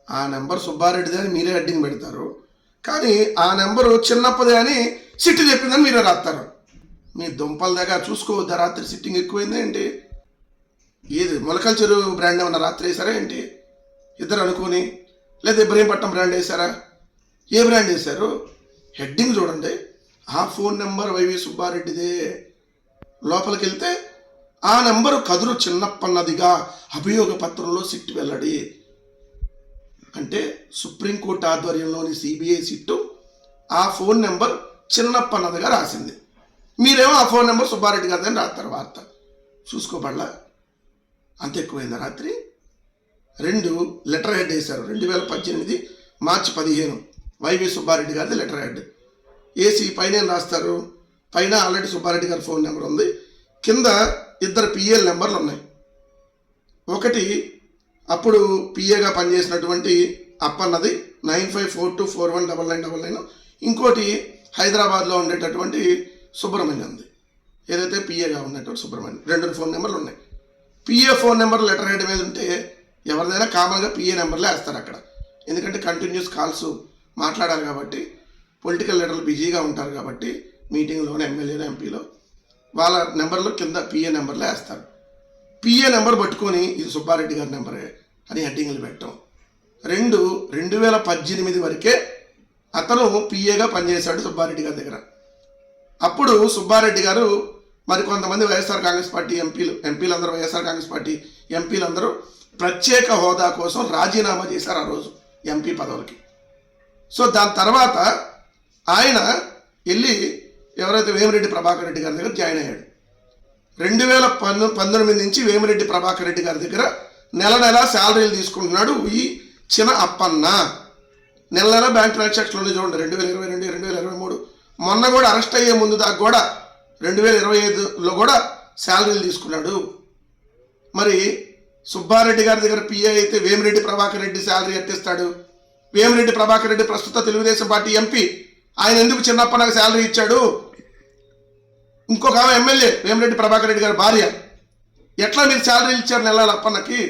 ఆ నెంబర్ సుబ్బారెడ్డిదే అని మీరే హెడ్డింగ్ పెడతారు, కానీ ఆ నెంబరు చిన్నప్పదే అని సిట్టు చెప్పిందని మీరే రాస్తారు. మీ దుంపల దగ్గర చూసుకోవద్దా? రాత్రి సిట్టింగ్ ఎక్కువైందా ఏంటి? ఏది మొలకల చెరువు బ్రాండ్ ఏమన్నా రాత్రి వేసారా ఏంటి? ఇద్దరు అనుకుని, లేదా ఇబ్రహీంపట్నం బ్రాండ్ వేసారా? ఏ బ్రాండ్ వేశారు? హెడ్డింగ్ చూడండి, ఆ ఫోన్ నెంబర్ వైవి సుబ్బారెడ్డిదే. లోపలికి వెళ్తే ఆ నెంబరు కదురు చిన్నప్పన్నదిగా అభియోగ పత్రంలో సిట్టు వెల్లడి. అంటే సుప్రీంకోర్టు ఆధ్వర్యంలోని సిబిఐ సిట్టు ఆ ఫోన్ నెంబర్ చిన్నప్పన్నదిగా రాసింది. మీరేమో ఆ ఫోన్ నెంబర్ సుబ్బారెడ్డి గారిదని రాస్తారు. వార్త చూసుకోబడలా? అంత ఎక్కువైందా రాత్రి? 2 లెటర్ హెడ్ వేశారు. 2018 మార్చి 15 వైవి సుబ్బారెడ్డి గారిది లెటర్ హెడ్ ఏసీ. పైన ఏం రాస్తారు? పైన ఆల్రెడీ సుబ్బారెడ్డి గారి ఫోన్ నెంబర్ ఉంది, కింద 2 పిఏల నెంబర్లు ఉన్నాయి. ఒకటి అప్పుడు పిఏగా పనిచేసినటువంటి అప్పన్నది 9542419999. ఇంకోటి హైదరాబాద్లో ఉండేటటువంటి సుబ్రహ్మణ్యం ఉంది, ఏదైతే పిఏగా ఉన్నటువంటి సుబ్రహ్మణ్యం. 2 ఫోన్ నెంబర్లు ఉన్నాయి. PA phone number letter head మీద ఉంటే ఎవరిదైనా కామన్గా పిఏ నెంబర్లే వేస్తారు అక్కడ. ఎందుకంటే కంటిన్యూస్ కాల్స్ మాట్లాడాలి కాబట్టి, పొలిటికల్ లీడర్లు బిజీగా ఉంటారు కాబట్టి, మీటింగ్లోనే ఎమ్మెల్యేలు ఎంపీలో వాళ్ళ నెంబర్లు కింద పిఏ నెంబర్లే వేస్తారు. పిఏ నెంబర్ పట్టుకొని ఇది సుబ్బారెడ్డి గారి నెంబరే అని హెడ్డింగ్లు పెట్టడం. 2018 వరకే అతను పిఏగా పనిచేశాడు సుబ్బారెడ్డి గారి దగ్గర. అప్పుడు సుబ్బారెడ్డి గారు మరి కొంతమంది వైఎస్ఆర్ కాంగ్రెస్ పార్టీ ఎంపీలందరూ వైఎస్ఆర్ కాంగ్రెస్ పార్టీ ఎంపీలందరూ ప్రత్యేక హోదా కోసం రాజీనామా చేశారు ఆ రోజు ఎంపీ పదవులకి. సో దాని తర్వాత ఆయన వెళ్ళి ఎవరైతే వేమిరెడ్డి ప్రభాకర్ రెడ్డి గారి దగ్గర జాయిన్ అయ్యాడు. 2019 నుంచి వేమిరెడ్డి ప్రభాకర్ రెడ్డి గారి దగ్గర నెల శాలరీలు తీసుకుంటున్నాడు ఈ చిన్న అప్పన్న. నెల బ్యాంక్ ట్రాన్సాక్షన్లు చూడండి, 2022, 2023 మొన్న కూడా అరెస్ట్ అయ్యే ముందు దాకా కూడా 2025లో కూడా శాలరీలు తీసుకున్నాడు. మరి సుబ్బారెడ్డి గారి దగ్గర పిఏ అయితే వేమిరెడ్డి ప్రభాకర్ రెడ్డి శాలరీ ఎట్టిస్తాడు? వేమిరెడ్డి ప్రభాకర్ రెడ్డి ప్రస్తుత తెలుగుదేశం పార్టీ ఎంపీ, ఆయన ఎందుకు చిన్నప్పన్నకు శాలరీ ఇచ్చాడు? ఇంకొక ఆమె ఎమ్మెల్యే వేమిరెడ్డి ప్రభాకర్ రెడ్డి గారి భార్య, ఎట్లా మీరు శాలరీలు ఇచ్చారు నెలల అప్పన్నకి?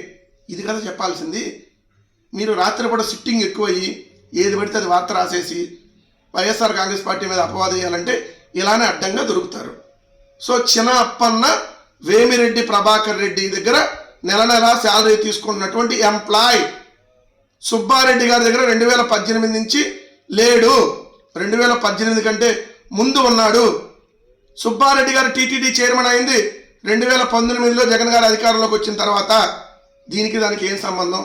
ఇది కదా చెప్పాల్సింది. మీరు రాత్రిపూట సిట్టింగ్ ఎక్కువయ్యి ఏది పడితే అది వార్త రాసేసి వైఎస్ఆర్ కాంగ్రెస్ పార్టీ మీద అపవాదం చేయాలంటే ఇలానే అడ్డంగా దొరుకుతారు. సో చిన్న అప్పన్న వేమిరెడ్డి ప్రభాకర్ రెడ్డి దగ్గర నెల శాలరీ తీసుకున్నటువంటి ఎంప్లాయ్. సుబ్బారెడ్డి గారి దగ్గర 2018 నుంచి లేడు, 2018 కంటే ముందు ఉన్నాడు. సుబ్బారెడ్డి గారు టీటీడీ చైర్మన్ అయింది 2019లో జగన్ గారు అధికారంలోకి వచ్చిన తర్వాత. దీనికి దానికి ఏం సంబంధం?